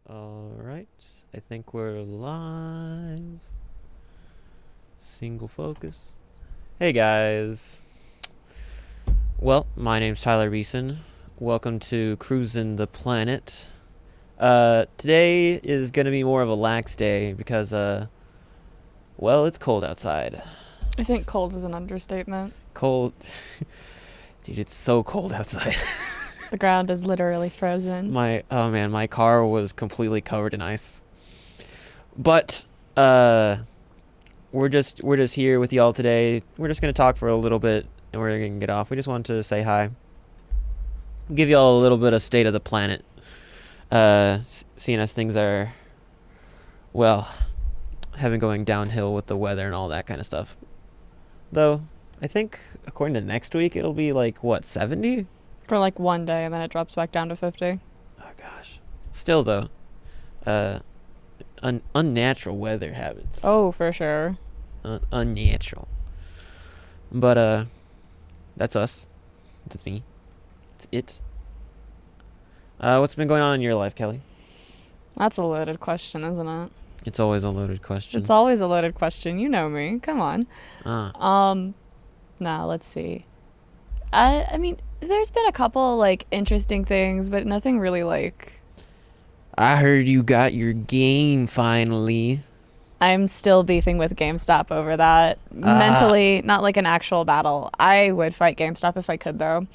All right. I think we're live. Single focus. Hey guys. Well, my name's Tyler Beeson. Welcome to Cruising the Planet. Today is gonna be more of a lax day because well, it's cold outside. I think cold is an understatement. Cold. Dude, it's so cold outside. The ground is literally frozen. My car was completely covered in ice. But we're just here with y'all today. We're just gonna talk for a little bit and we're gonna get off. We just wanted to say hi. Give y'all a little bit of state of the planet. Seeing as things are, well, have been going downhill with the weather and all that kind of stuff. Though, I think according to next week it'll be like what, 70? For like one day, and then it drops back down to 50. Oh gosh. Still though, unnatural weather habits. Oh, for sure. Unnatural. But that's us. That's me. It's it. What's been going on in your life, Kelly? That's a loaded question, isn't it? It's always a loaded question. It's always a loaded question. You know me. Come on. Now let's see. I mean, there's been a couple like interesting things, but nothing really like. I heard you got your game finally. I'm still beefing with GameStop over that. Mentally, not like an actual battle. I would fight GameStop if I could, though.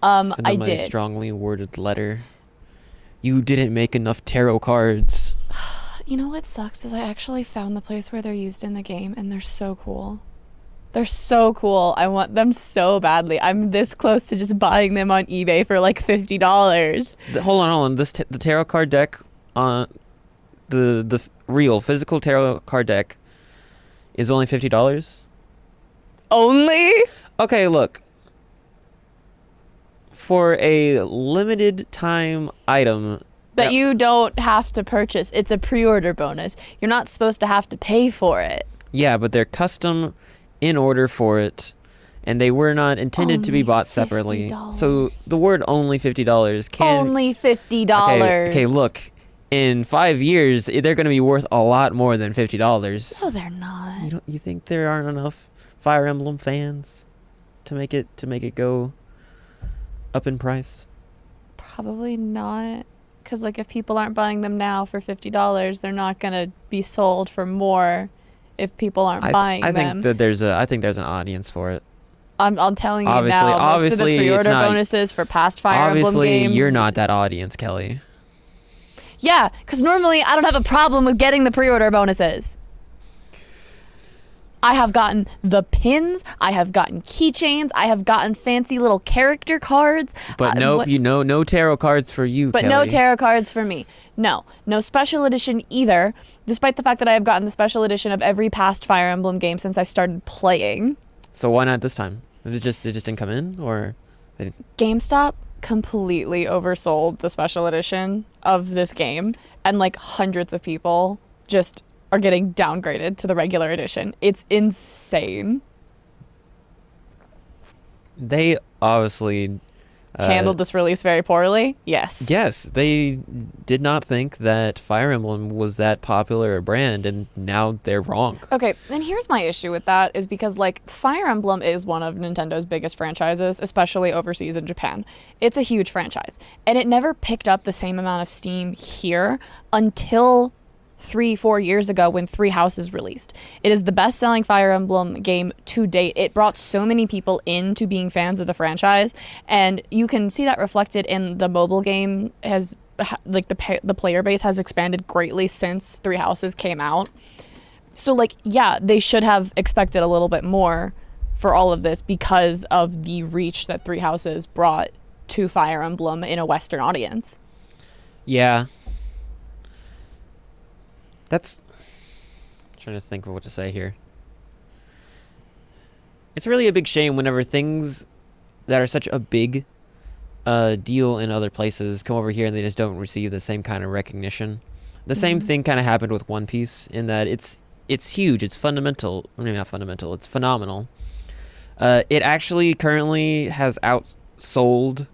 Send them I a did. strongly worded letter. You didn't make enough tarot cards. You know what sucks is I actually found the place where they're used in the game, and they're so cool. They're so cool. I want them so badly. I'm this close to just buying them on eBay for like $50. Hold on. The tarot card deck on the real physical tarot card deck is only $50. Only? Okay, look. For a limited time item That you don't have to purchase. It's a pre-order bonus. You're not supposed to have to pay for it. Yeah, but they're custom in order for it, and they were not intended to be bought separately. So the word only $50 can Only $50. Okay, look. In 5 years, they're going to be worth a lot more than $50. No, they're not. You think there aren't enough Fire Emblem fans to make it go up in price? Probably not. Because like if people aren't buying them now for $50, they're not going to be sold for more if people aren't buying them. I think there's an audience for it. I'm telling you now, most of the pre-order bonuses for past Fire Emblem games. Obviously, you're not that audience, Kelly. Yeah, because normally I don't have a problem with getting the pre-order bonuses. I have gotten the pins, I have gotten keychains, I have gotten fancy little character cards. But no tarot cards for you, But Kelly. no tarot cards for me. No special edition either, despite the fact that I have gotten the special edition of every past Fire Emblem game since I started playing. So why not this time? It just didn't come in, or GameStop completely oversold the special edition of this game, and like hundreds of people just are getting downgraded to the regular edition. It's insane. They obviously handled this release very poorly. Yes, they did not think that Fire Emblem was that popular a brand, and now they're wrong. Okay, and here's my issue with that is because like Fire Emblem is one of Nintendo's biggest franchises, especially overseas in Japan. It's a huge franchise, and it never picked up the same amount of steam here until 3-4 years ago when Three Houses released. It is the best-selling Fire Emblem game to date. It brought so many people into being fans of the franchise, and you can see that reflected in the mobile game. Has like the player base has expanded greatly since Three Houses came out. So like, yeah, they should have expected a little bit more for all of this because of the reach that Three Houses brought to Fire Emblem in a Western audience. Yeah. I'm trying to think of what to say here. It's really a big shame whenever things that are such a big deal in other places come over here and they just don't receive the same kind of recognition. The same thing kind of happened with One Piece in that it's huge. It's fundamental. I mean, not fundamental. It's phenomenal. It actually currently has outsold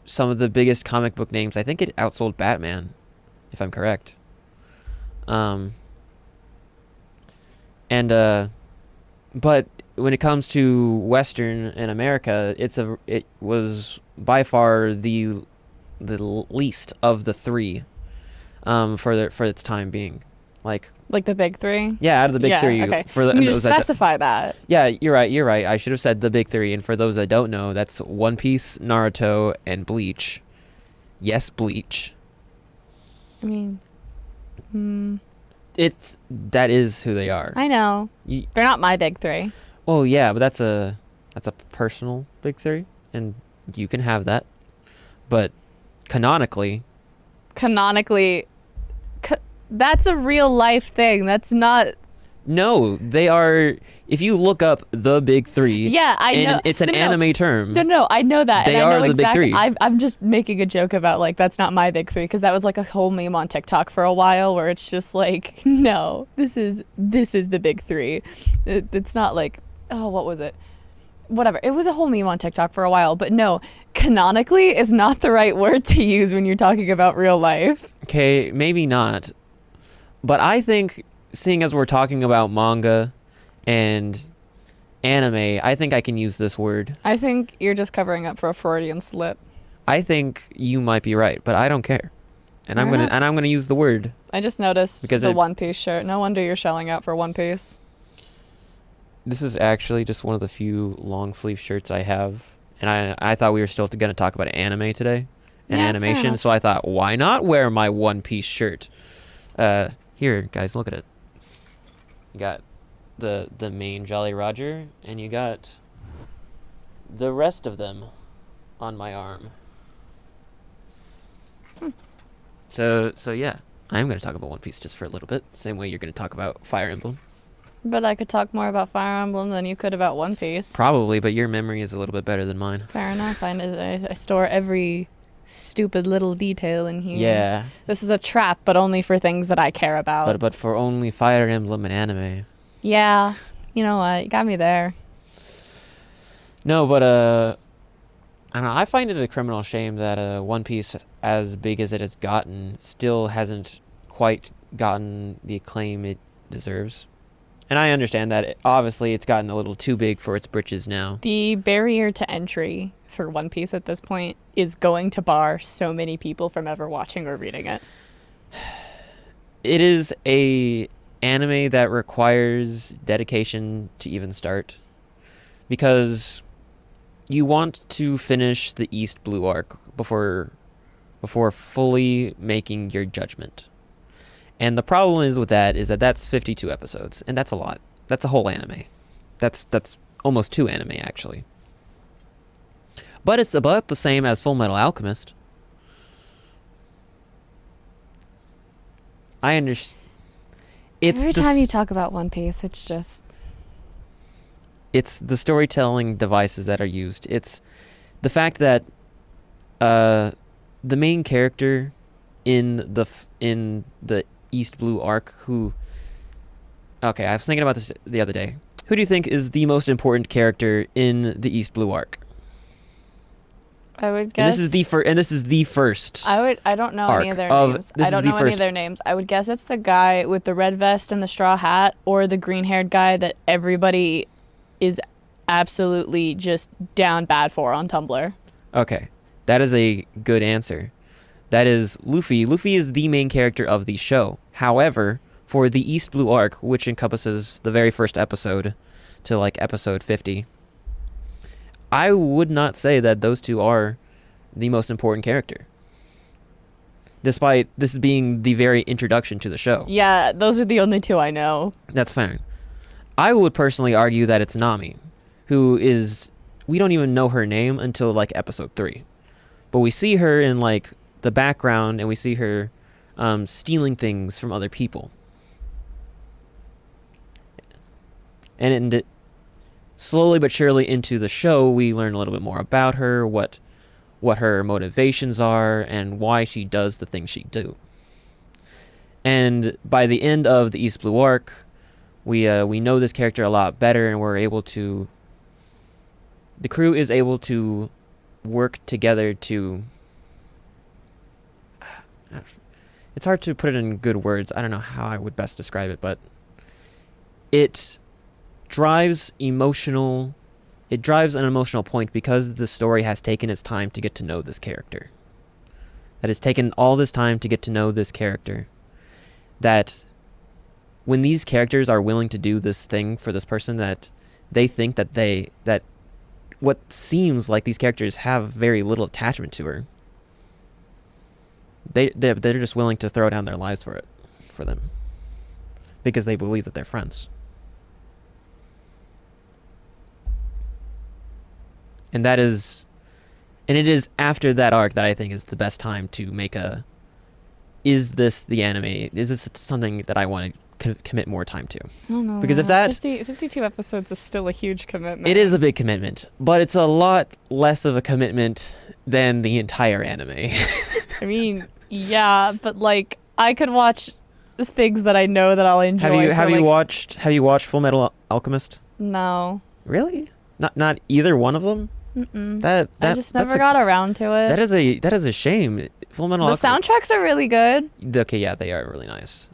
some of the biggest comic book names. I think it outsold Batman, if I'm correct. But when it comes to Western and America, it was by far the least of the three, for its time being, like the big three. Yeah, out of the big three. Okay. For the, you need to specify that. Yeah, you're right. I should have said the big three. And for those that don't know, that's One Piece, Naruto, and Bleach. Yes, Bleach. I mean, that is who they are. I know. They're not my big three. Well, yeah, but that's a personal big three, and you can have that. But canonically, that's a real life thing. That's not. No, they are. If you look up the big three, yeah, I know it's an anime term. No, I know that. They and I are know the big three. I'm just making a joke about like that's not my big three because that was like a whole meme on TikTok for a while where it's just like no, this is the big three. It's not like what was it? Whatever. It was a whole meme on TikTok for a while, but no, canonically is not the right word to use when you're talking about real life. Okay, maybe not. But I think, seeing as we're talking about manga and anime, I think I can use this word. I think you're just covering up for a Freudian slip. I think you might be right, but I don't care. And I'm gonna use the word. I just noticed because the One Piece shirt. No wonder you're shelling out for One Piece. This is actually just one of the few long sleeve shirts I have. And I thought we were still going to talk about anime today and animation, so I thought, why not wear my One Piece shirt? Here, guys, look at it. You got the main Jolly Roger, and you got the rest of them on my arm. So yeah, I am going to talk about One Piece just for a little bit, same way you're going to talk about Fire Emblem. But I could talk more about Fire Emblem than you could about One Piece. Probably, but your memory is a little bit better than mine. Fair enough. I store every stupid little detail in here. Yeah. This is a trap, but only for things that I care about. But for only Fire Emblem and anime. Yeah. You know what? You got me there. No, but I don't know. I find it a criminal shame that One Piece, as big as it has gotten, still hasn't quite gotten the acclaim it deserves. And I understand that obviously it's gotten a little too big for its britches now. The barrier to entry for One Piece at this point is going to bar so many people from ever watching or reading it. It is a anime that requires dedication to even start, because you want to finish the East Blue arc before fully making your judgment. And the problem is with that is that that's 52 episodes, and that's a lot. That's a whole anime. That's almost 2 anime, actually. But it's about the same as Full Metal Alchemist. I understand. Every time you talk about One Piece, it's just... It's the storytelling devices that are used. It's the fact that the main character in the East Blue arc, who... Okay, I was thinking about this the other day. Who do you think is the most important character in the East Blue arc? I would guess... And this is the first. I don't know any of their names. I don't know any of their names. I would guess it's the guy with the red vest and the straw hat, or the green-haired guy that everybody is absolutely just down bad for on Tumblr. Okay, that is a good answer. That is Luffy. Luffy is the main character of the show. However, for the East Blue arc, which encompasses the very first episode to like episode 50, I would not say that those two are the most important character, despite this being the very introduction to the show. Yeah, those are the only two I know. That's fine. I would personally argue that it's Nami, who is... We don't even know her name until like episode 3. But we see her in like the background, and we see her stealing things from other people. And slowly but surely into the show, we learn a little bit more about her, what her motivations are, and why she does the things she do. And by the end of the East Blue arc, we know this character a lot better, and the crew is able to work together to it's hard to put it in good words. I don't know how I would best describe it, but it drives emotional. It drives an emotional point because the story has taken its time to get to know this character. That has taken all this time to get to know this character. That when these characters are willing to do this thing for this person that they think that what seems like these characters have very little attachment to her, they're just willing to throw down their lives for them because they believe that they're friends. And it is after that arc that I think is the best time to make is this the anime? Is this something that I want to commit more time to? I don't know. Because if 52 episodes is still a huge commitment. It is a big commitment, but it's a lot less of a commitment than the entire anime. I mean, yeah, but like I could watch things that I know that I'll enjoy. Have you watched Full Metal Alchemist? No. Really? Not either one of them? Mm-mm. I just never got around to it. That is a shame. Full Metal The Alchemist. soundtracks are really good. Okay, yeah, they are really nice.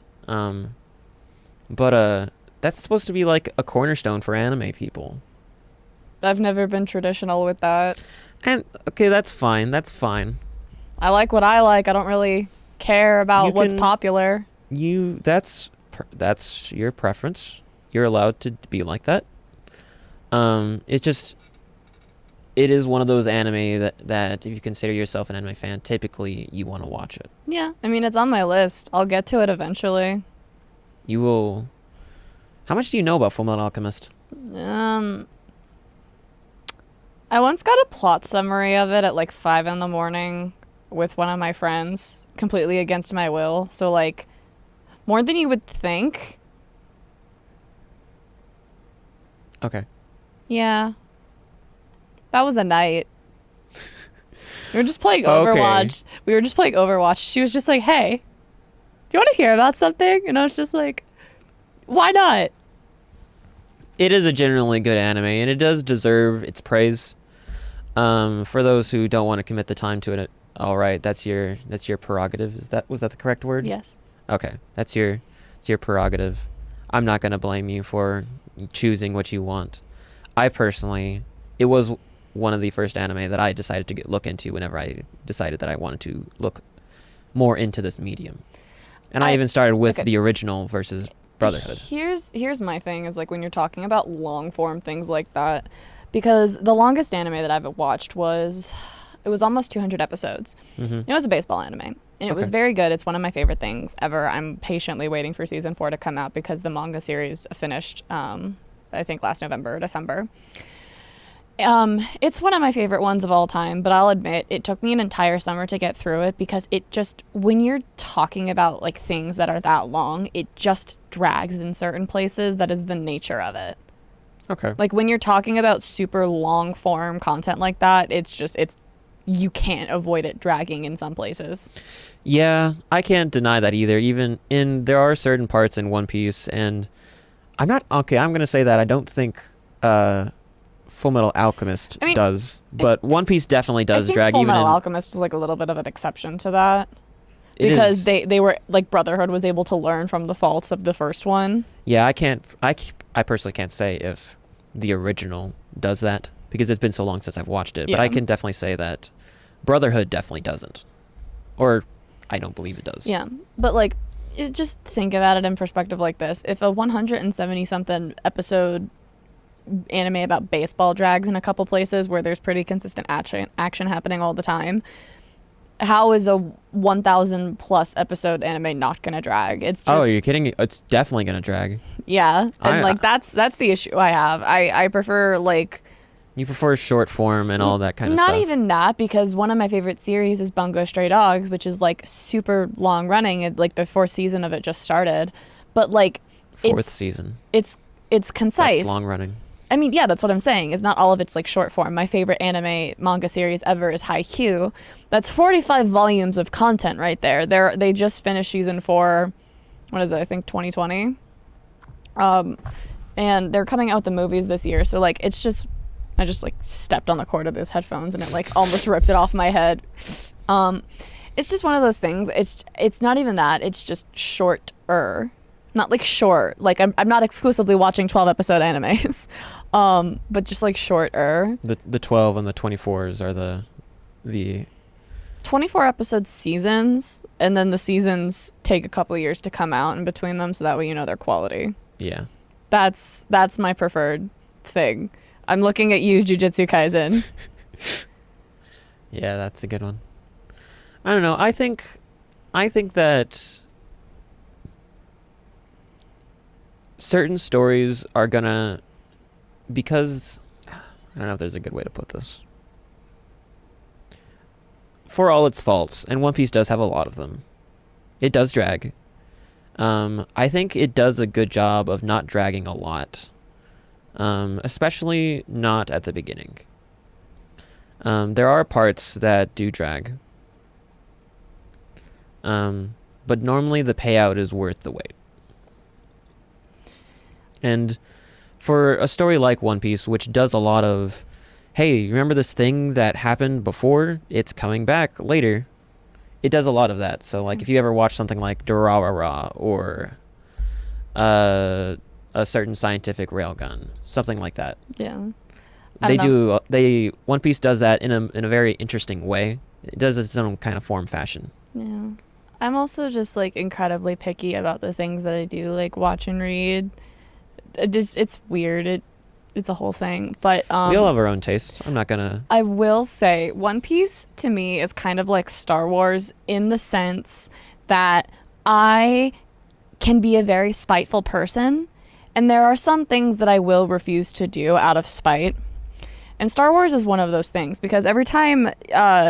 But that's supposed to be like a cornerstone for anime people. I've never been traditional with that. And okay, that's fine. That's fine. I like what I like. I don't really care about what's popular. That's your preference. You're allowed to be like that. It is one of those anime that if you consider yourself an anime fan, typically you want to watch it. Yeah, I mean, it's on my list. I'll get to it eventually. You will. How much do you know about Full Metal Alchemist? I once got a plot summary of it at like 5 a.m. with one of my friends, completely against my will. So like, more than you would think. Okay. Yeah. That was a night. We were just playing Overwatch. Okay. We were just playing Overwatch. She was just like, hey, do you want to hear about something? And I was just like, why not? It is a generally good anime, and it does deserve its praise. For those who don't want to commit the time to it, all right, that's your prerogative. Was that the correct word? Yes. Okay, it's your prerogative. I'm not gonna blame you for choosing what you want. I personally, it was one of the first anime that I decided to look into whenever I decided that I wanted to look more into this medium. And I even started with the original versus Brotherhood. Here's my thing is like when you're talking about long form things like that, because the longest anime that I've watched was almost 200 episodes. Mm-hmm. It was a baseball anime, and it was very good. It's one of my favorite things ever. I'm patiently waiting for season 4 to come out because the manga series finished, I think last November or December. It's one of my favorite ones of all time, but I'll admit it took me an entire summer to get through it because it just, when you're talking about like things that are that long, it just drags in certain places. That is the nature of it. Okay. Like when you're talking about super long form content like that, it's you can't avoid it dragging in some places. Yeah, I can't deny that either. There are certain parts in One Piece, and I'm gonna say that I don't think Full Metal Alchemist does, but One Piece definitely does drag. Full Metal Alchemist is like a little bit of an exception to that because they were like Brotherhood was able to learn from the faults of the first one. Yeah, I personally can't say if the original does that because it's been so long since I've watched it, but I can definitely say that Brotherhood definitely doesn't, or I don't believe it does. Yeah, but like, just think about it in perspective like this: if a 170 something episode anime about baseball drags in a couple places where there's pretty consistent action happening all the time, how is a 1,000 plus episode anime not gonna drag? It's just, are you kidding me? It's definitely gonna drag. Yeah, and that's the issue I have. I prefer like. You prefer short form and all that kind of stuff. Not even that, because one of my favorite series is Bungo Stray Dogs, which is like super long running. Like the 4th season of it just started, but like 4th season. It's concise. That's long running. I mean, yeah, that's what I'm saying. Is not all of it's like short form. My favorite anime manga series ever is Haikyuu. That's 45 volumes of content right there. They just finished season 4. What is it? I think 2020. And they're coming out with the movies this year. So like, it's just. I just like stepped on the cord of those headphones and it like almost ripped it off my head. It's just one of those things. It's not even that. It's just shorter. Not like short. Like I'm not exclusively watching 12-episode animes. But just like shorter. The 12 and the 24s are the 24 episode seasons, and then the seasons take a couple of years to come out in between them, so that way you know their quality. yeah. That's my preferred thing. I'm looking at you, Jujutsu Kaisen. Yeah, that's a good one. I don't know. I think that certain stories are gonna, because I don't know if there's a good way to put this. For all its faults, and One Piece does have a lot of them, it does drag. I think it does a good job of not dragging a lot, especially not at the beginning. There are parts that do drag, but normally the payout is worth the wait. And for a story like One Piece, which does a lot of, hey, remember this thing that happened before? It's coming back later. It does a lot of that. So, like, if you ever watch something like Durarara or a certain scientific railgun, something like that. Yeah. One Piece does that in a very interesting way. It does its own kind of form fashion. Yeah. I'm also just like incredibly picky about the things that I do like watch and read. It's weird. It's a whole thing, but We all have our own tastes. I'm not gonna. I will say One Piece to me is kind of like Star Wars in the sense that I can be a very spiteful person, and there are some things that I will refuse to do out of spite. And Star Wars is one of those things, because every time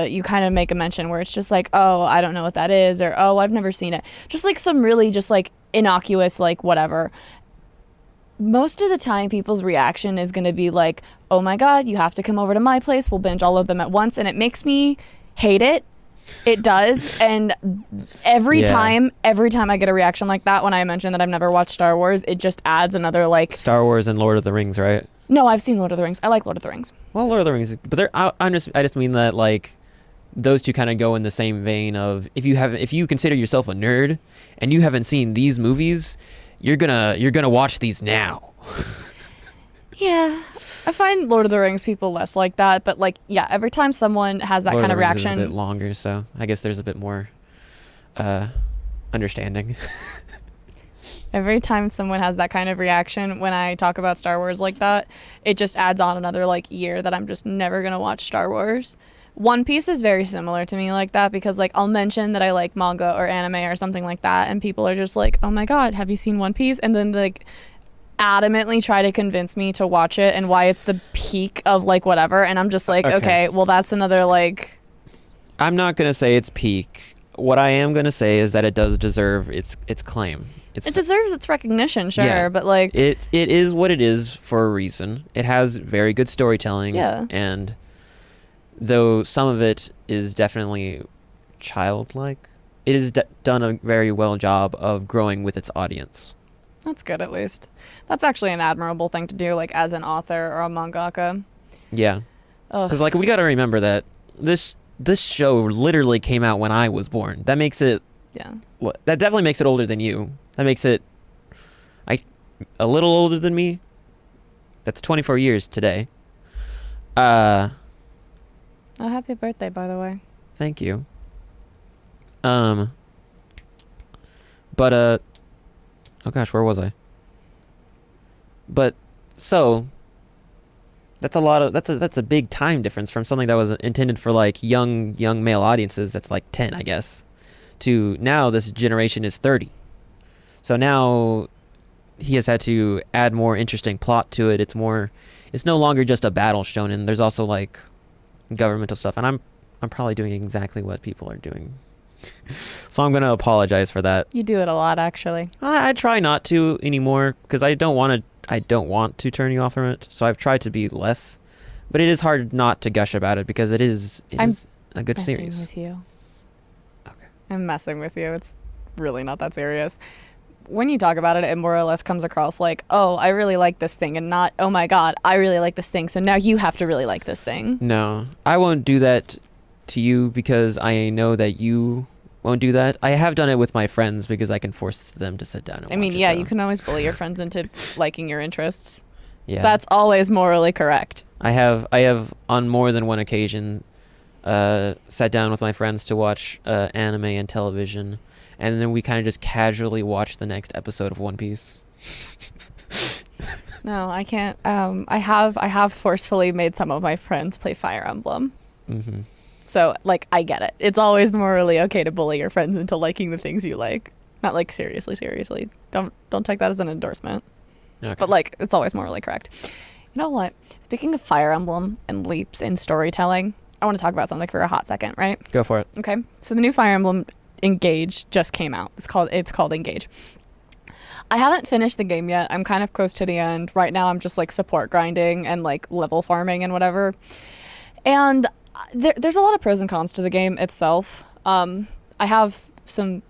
you kind of make a mention where it's just like, oh, I don't know what that is, or oh, I've never seen it. Just like some really just like innocuous, like whatever. Most of the time people's reaction is going to be like, oh my God, you have to come over to my place. We'll binge all of them at once. And it makes me hate it. It does. And every time I get a reaction like that, when I mention that I've never watched Star Wars, it just adds another like... Star Wars and Lord of the Rings, right? No, I've seen Lord of the Rings. I like Lord of the Rings. Well, Lord of the Rings, but I just mean that like those two kind of go in the same vein of if you consider yourself a nerd and you haven't seen these movies, you're gonna watch these now. Yeah, I find Lord of the Rings people less like that, but like yeah, every time someone has that Lord kind of of the Rings reaction, is a bit longer, so I guess there's a bit more understanding. every time someone has that kind of reaction when I talk about Star Wars like that, it just adds on another like year that I'm just never gonna watch Star Wars. One Piece is very similar to me like that, because like I'll mention that I like manga or anime or something like that, and people are just like, oh my God, have you seen One Piece? And then like adamantly try to convince me to watch it and why it's the peak of like whatever, and I'm just like, okay, well that's another like... I'm not gonna say it's peak. What I am gonna say is that it does deserve its claim. It deserves its recognition, sure, Yeah. but like... It is what it is for a reason. It has very good storytelling. Yeah. And though some of it is definitely childlike, it has done a very well job of growing with its audience. That's good, at least. That's actually an admirable thing to do, like as an author or a mangaka. Yeah. Because like we got to remember that this show literally came out when I was born. That makes it... Yeah. That definitely makes it older than you. That makes it a little older than me. That's 24 years today. Oh, happy birthday, by the way. Thank you. But oh gosh, where was I? But so that's a big time difference from something that was intended for like young male audiences. That's like 10, I guess, to now this generation is 30. So now he has had to add more interesting plot to it. It's no longer just a battle shonen. There's also like governmental stuff, and I'm probably doing exactly what people are doing. So I'm gonna apologize for that. You do it a lot, actually. I try not to anymore because I don't want to turn you off from it. So I've tried to be less, but it is hard not to gush about it because it is a good series. I'm messing with you. Okay. I'm messing with you. It's really not that serious. When you talk about it, it more or less comes across like, oh, I really like this thing, and not, oh my God, I really like this thing, so now you have to really like this thing. No, I won't do that. to you because I know that you won't do that. I have done it with my friends because I can force them to sit down and I mean, watch it, yeah, though. you can always bully your friends into liking your interests. Yeah. That's always morally correct. I have on more than one occasion sat down with my friends to watch anime and television, and then we kind of just casually watch the next episode of One Piece. No, I can't. I have forcefully made some of my friends play Fire Emblem. Mm-hmm. So, like, I get it. It's always morally okay to bully your friends into liking the things you like. Not like seriously. Don't take that as an endorsement. Okay. But like, it's always morally correct. You know what? Speaking of Fire Emblem and leaps in storytelling, I want to talk about something for a hot second, right? Go for it. Okay. So the new Fire Emblem Engage just came out. It's called Engage. I haven't finished the game yet. I'm kind of close to the end. Right now I'm just like support grinding and like level farming and whatever. And there's a lot of pros and cons to the game itself. I have some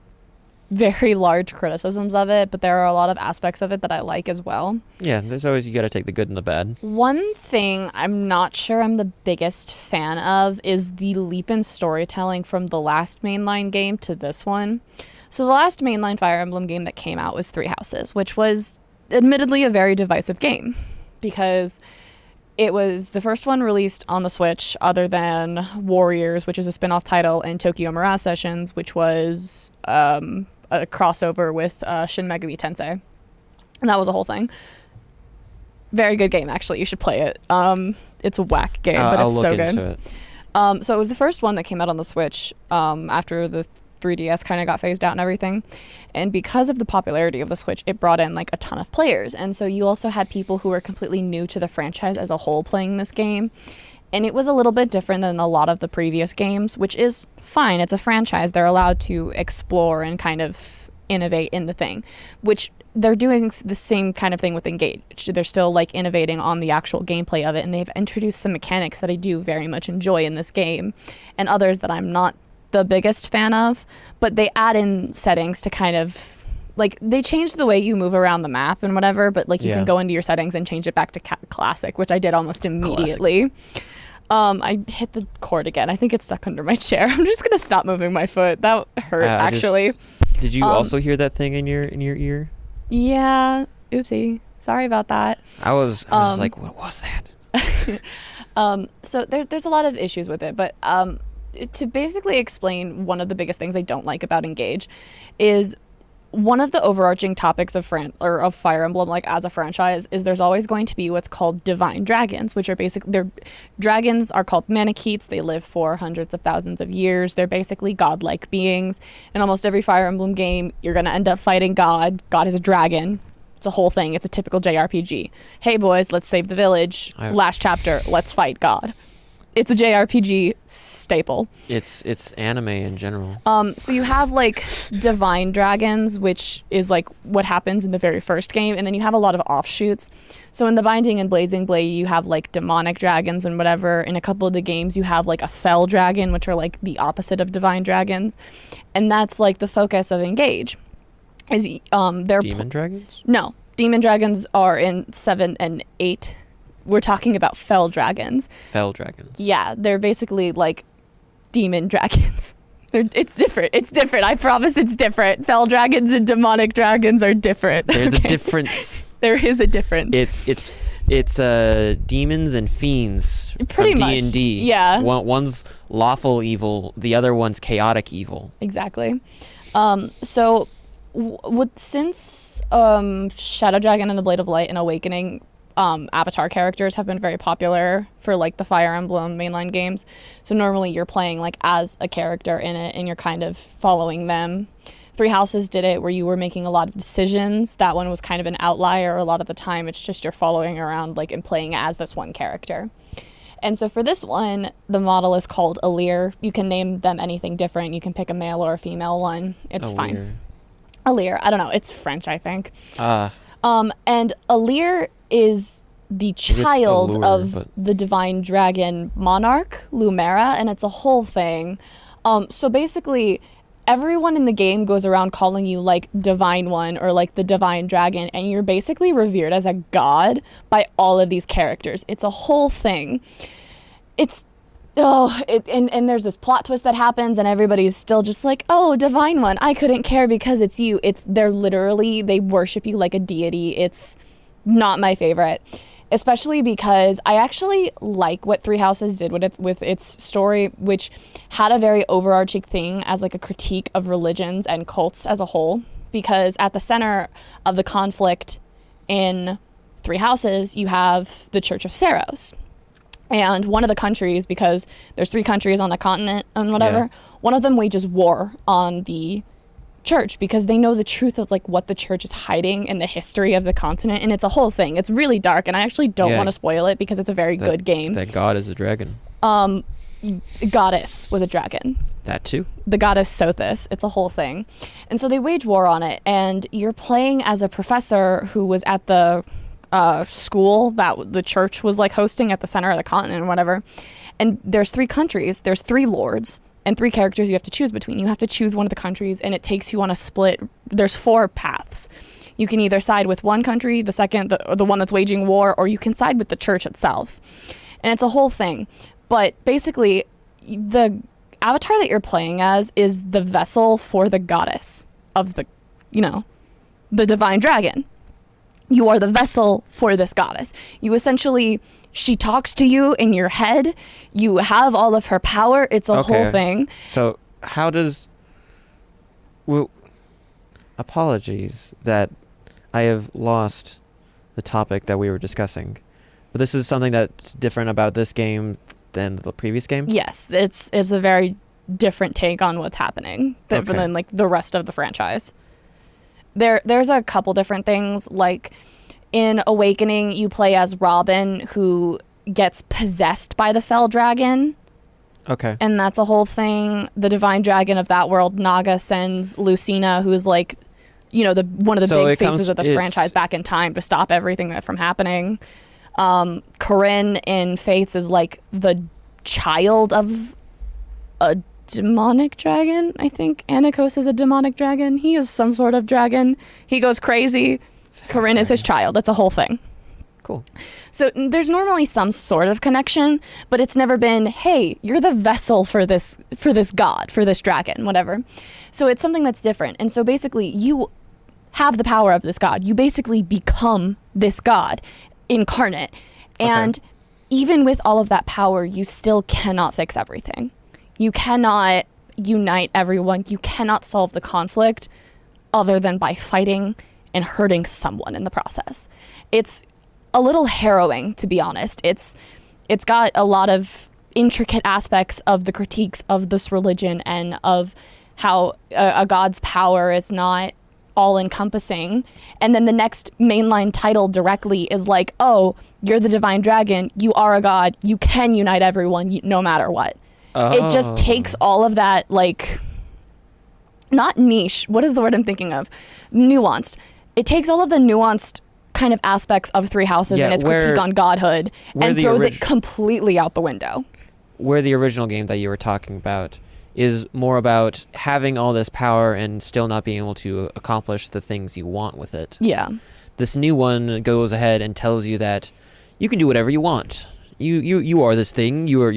very large criticisms of it, but there are a lot of aspects of it that I like as well. Yeah, there's always, you got to take the good and the bad. One thing I'm not sure I'm the biggest fan of is the leap in storytelling from the last mainline game to this one. So the last mainline Fire Emblem game that came out was Three Houses, which was admittedly a very divisive game because it was the first one released on the Switch other than Warriors, which is a spin-off title, and Tokyo Mirage Sessions, which was a crossover with Shin Megami Tensei. And that was a whole thing. Very good game, actually. You should play it. It's a whack game, but I'll it's look so into good. it. So it was the first one that came out on the Switch after the 3DS kind of got phased out and everything. And because of the popularity of the Switch, it brought in like a ton of players. And so you also had people who were completely new to the franchise as a whole playing this game. And it was a little bit different than a lot of the previous games, which is fine. It's a franchise. They're allowed to explore and kind of innovate in the thing, which they're doing the same kind of thing with Engage. They're still like innovating on the actual gameplay of it. And they've introduced some mechanics that I do very much enjoy in this game and others that I'm not the biggest fan of, but they add in settings to kind of like, they change the way you move around the map and whatever, but like you can go into your settings and change it back to classic, which I did almost immediately. I hit the cord again. I think it's stuck under my chair. I'm just gonna stop moving my foot. That hurt actually. Did you also hear that thing in your ear? Yeah. Oopsie. Sorry about that. I was like, what was that? So there's a lot of issues with it, but to basically explain one of the biggest things I don't like about Engage is one of the overarching topics of Fire Emblem, like as a franchise, is there's always going to be what's called divine dragons, which are dragons are called Manicheets. They live for hundreds of thousands of years. They're basically godlike beings. In almost every Fire Emblem game, you're going to end up fighting God. God is a dragon. It's a whole thing. It's a typical JRPG. Hey boys, let's save the village. Last chapter, let's fight God. It's a JRPG staple. It's anime in general. So you have like divine dragons, which is like what happens in the very first game, and then you have a lot of offshoots. So in the Binding and Blazing Blade, you have like demonic dragons and whatever. In a couple of the games, you have like a fell dragon, which are like the opposite of divine dragons, and that's like the focus of Engage. Is they're demon dragons? No, demon dragons are in 7 and 8. We're talking about fell dragons. Fell dragons. Yeah, they're basically like demon dragons. It's different. It's different. I promise it's different. Fell dragons and demonic dragons are different. There's a difference. There is a difference. It's demons and fiends Pretty from much. D&D. Yeah. One's lawful evil, the other one's chaotic evil. Exactly. So since Shadow Dragon and the Blade of Light and Awakening, avatar characters have been very popular for like the Fire Emblem mainline games. So normally you're playing like as a character in it and you're kind of following them. Three Houses did it where you were making a lot of decisions. That one was kind of an outlier. A lot of the time it's just you're following around like and playing as this one character. And so for this one, the model is called Alear. You can name them anything different. You can pick a male or a female one. It's fine. Alear. I don't know. It's French, I think. And Alear is the child of the divine dragon monarch, Lumera, and it's a whole thing. So basically, everyone in the game goes around calling you like Divine One or like the Divine Dragon, and you're basically revered as a god by all of these characters. It's a whole thing. It's and there's this plot twist that happens, and everybody's still just like, oh, divine one, I couldn't care because it's you. They're literally, they worship you like a deity. It's not my favorite, especially because I actually like what Three Houses did with its story, which had a very overarching thing as like a critique of religions and cults as a whole. Because at the center of the conflict in Three Houses, you have the Church of Saros. And one of the countries, because there's 3 countries on the continent and whatever, Yeah. one of them wages war on the church because they know the truth of like what the church is hiding in the history of the continent. And it's a whole thing. It's really dark, and I actually don't Yeah. want to spoil it because it's a very good game. That god is a dragon. Goddess was a dragon. That too. The goddess Sothis. It's a whole thing. And so they wage war on it, and you're playing as a professor who was at the school that the church was like hosting at the center of the continent or whatever. And there's 3 countries, there's 3 lords, and 3 characters you have to choose between. You have to choose one of the countries, and it takes you on a split. There's 4 paths. You can either side with one country, the second, the one that's waging war, or you can side with the church itself. And it's a whole thing. But basically, the avatar that you're playing as is the vessel for the goddess of the, the divine dragon. You are the vessel for this goddess. You essentially, she talks to you in your head. You have all of her power. It's a whole thing. So how does... Well, apologies that I have lost the topic that we were discussing. But this is something that's different about this game than the previous game? Yes, it's a very different take on what's happening than like the rest of the franchise. There's a couple different things. Like in Awakening, you play as Robin, who gets possessed by the Fell Dragon. Okay. And that's a whole thing. The divine dragon of that world, Naga, sends Lucina, who is like, one of the big faces of the franchise, back in time to stop everything from happening. Corinne in Fates is like the child of a demonic dragon. I think Anakos is a demonic dragon. He is some sort of dragon. He goes crazy. Corinne is his child. That's a whole thing. Cool. So there's normally some sort of connection, but it's never been, hey, you're the vessel for this god, for this dragon, whatever. So it's something that's different. And so basically you have the power of this god. You basically become this god incarnate. And even with all of that power, you still cannot fix everything. You cannot unite everyone. You cannot solve the conflict other than by fighting and hurting someone in the process. It's a little harrowing, to be honest. It's got a lot of intricate aspects of the critiques of this religion and of how a god's power is not all-encompassing. And then the next mainline title directly is like, oh, you're the divine dragon. You are a god. You can unite everyone no matter what. It just takes all of that, like, not niche. What is the word I'm thinking of? Nuanced. It takes all of the nuanced kind of aspects of Three Houses and its critique on godhood and throws it completely out the window. Where the original game that you were talking about is more about having all this power and still not being able to accomplish the things you want with it. Yeah. This new one goes ahead and tells you that you can do whatever you want. You are this thing. You are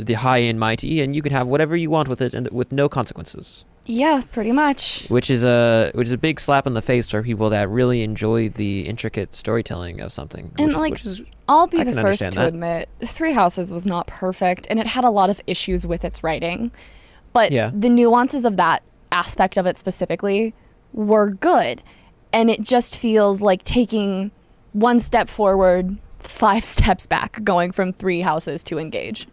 the high and mighty, and you can have whatever you want with it, and with no consequences. Yeah, pretty much. Which is a big slap in the face for people that really enjoy the intricate storytelling of something. And I'll be the first to admit, Three Houses was not perfect, and it had a lot of issues with its writing. But the nuances of that aspect of it specifically were good, and it just feels like taking one step forward, 5 steps back, going from Three Houses to Engage.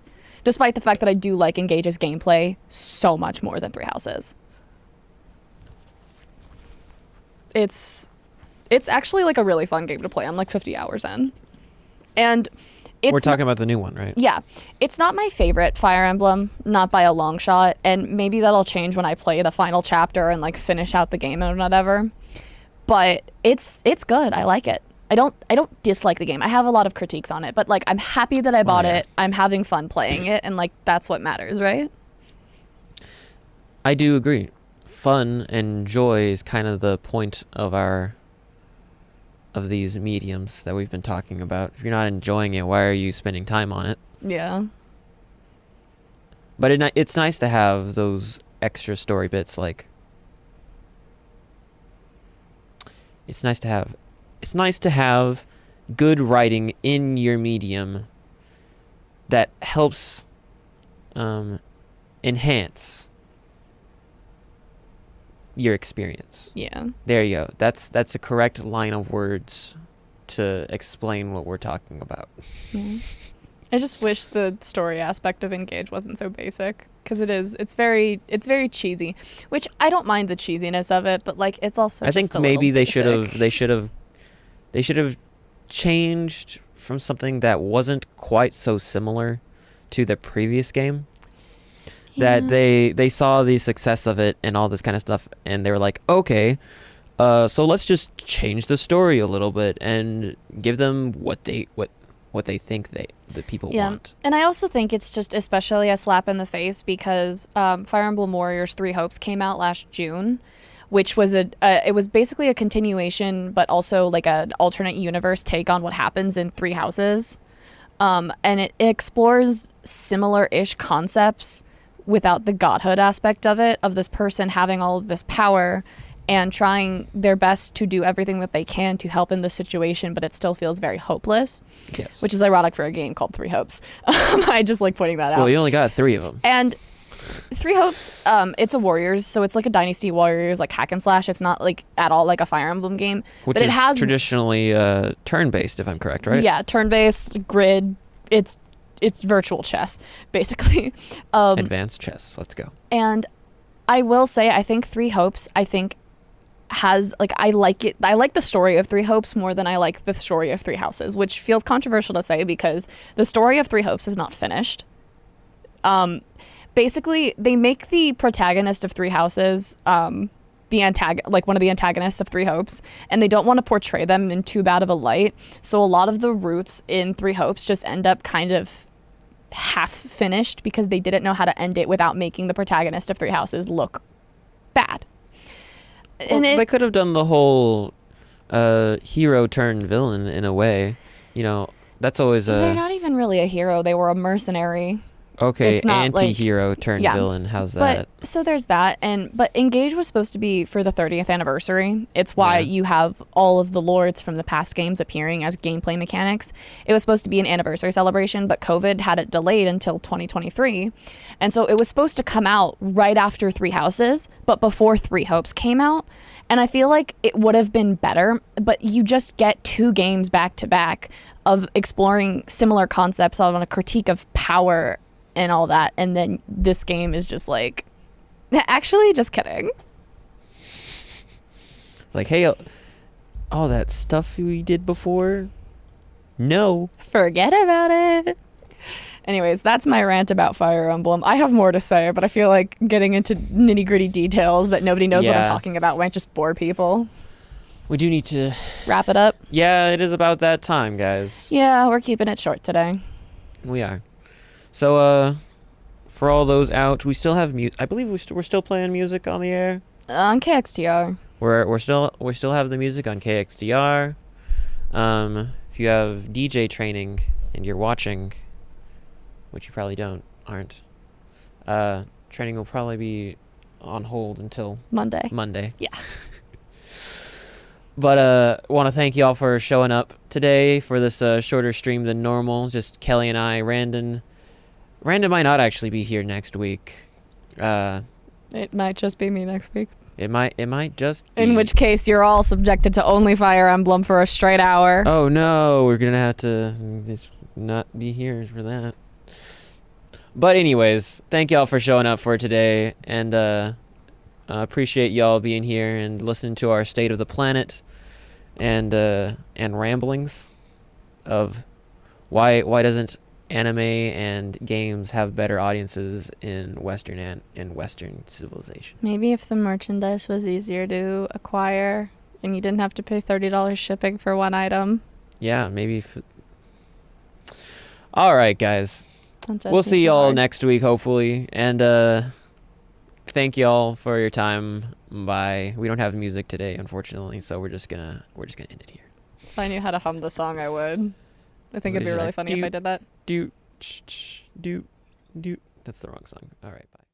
Despite the fact that I do like Engage's gameplay so much more than Three Houses. It's actually like a really fun game to play. I'm like 50 hours in. And we're talking about the new one, right? Yeah. It's not my favorite Fire Emblem, not by a long shot, and maybe that'll change when I play the final chapter and like finish out the game or whatever. But it's good. I like it. I don't dislike the game. I have a lot of critiques on it, but like I'm happy that I bought it. I'm having fun playing it, and like that's what matters, right? I do agree. Fun and joy is kind of the point of these mediums that we've been talking about. If you're not enjoying it, why are you spending time on it? Yeah. But it's nice to have those extra story bits. Like, it's nice to have good writing in your medium that helps enhance your experience. Yeah. There you go. That's a correct line of words to explain what we're talking about. Yeah. I just wish the story aspect of Engage wasn't so basic, because it's very cheesy, which I don't mind the cheesiness of it, but like it's also I think just a maybe little they should have changed from something that wasn't quite so similar to the previous game. That Yeah. they saw the success of it and all this kind of stuff, and they were like, okay, so let's just change the story a little bit and give them what they think the people want. And I also think it's just especially a slap in the face because Fire Emblem Warriors 3 Hopes came out last June, which was it was basically a continuation, but also like an alternate universe take on what happens in Three Houses. And it explores similar-ish concepts without the godhood aspect of it, of this person having all of this power and trying their best to do everything that they can to help in the situation, but it still feels very hopeless. Yes. Which is ironic for a game called Three Hopes. I just like pointing that out. Well, you only got 3 of them. And Three Hopes, it's a Warriors, so it's like a Dynasty Warriors, like hack and slash. It's not like at all like a Fire Emblem game. Which but is it has traditionally turn-based, if I'm correct, right? Yeah, turn-based, grid. It's virtual chess, basically. Advanced chess. Let's go. And I will say, I think Three Hopes, has like I like it. I like the story of Three Hopes more than I like the story of Three Houses, which feels controversial to say because the story of Three Hopes is not finished. Basically, they make the protagonist of Three Houses like one of the antagonists of Three Hopes, and they don't want to portray them in too bad of a light. So a lot of the routes in Three Hopes just end up kind of half finished because they didn't know how to end it without making the protagonist of Three Houses look bad. Well, they could have done the whole hero turned villain in a way. You know, that's always They're not even really a hero. They were a mercenary. okay. It's not like- Anti-hero turned Yeah. villain. How's that? But so there's that, but Engage was supposed to be for the 30th anniversary. It's why Yeah. you have all of the lords from the past games appearing as gameplay mechanics. It was supposed to be an anniversary celebration, but COVID had it delayed until 2023, and so it was supposed to come out right after Three Houses, but before Three Hopes came out. And I feel like it would have been better, but you just get 2 games back to back of exploring similar concepts on a critique of power and all that, and then this game is just like, actually, just kidding. It's like, hey, all that stuff we did before? No. Forget about it. Anyways, that's my rant about Fire Emblem. I have more to say, but I feel like getting into nitty-gritty details that nobody knows what I'm Yeah. talking about might just bore people. We do need to... Wrap it up. Yeah, it is about that time, guys. Yeah, we're keeping it short today. We are. So, for all those out, we still have music. I believe we're still playing music on the air. On KXTR. We still have the music on KXDR. If you have DJ training and you're watching, which you probably aren't, training will probably be on hold until Monday. Yeah. But want to thank y'all for showing up today for this shorter stream than normal. Just Kelly and I. Random might not actually be here next week. It might just be me next week. It might just be. In which case, you're all subjected to only Fire Emblem for a straight hour. Oh no, we're gonna have to just not be here for that. But anyways, thank y'all for showing up for today, and appreciate y'all being here and listening to our state of the planet, and ramblings of why doesn't anime and games have better audiences in Western civilization. Maybe if the merchandise was easier to acquire and you didn't have to pay $30 shipping for one item. Yeah, maybe. All right, guys. Don't judge We'll me see too y'all hard. next week, hopefully. And thank y'all for your time. Bye. We don't have music today, unfortunately, so we're just gonna end it here. If I knew how to hum the song, I would. I think What it'd be is it really like? funny if I did that. Do. That's the wrong song. All right, bye.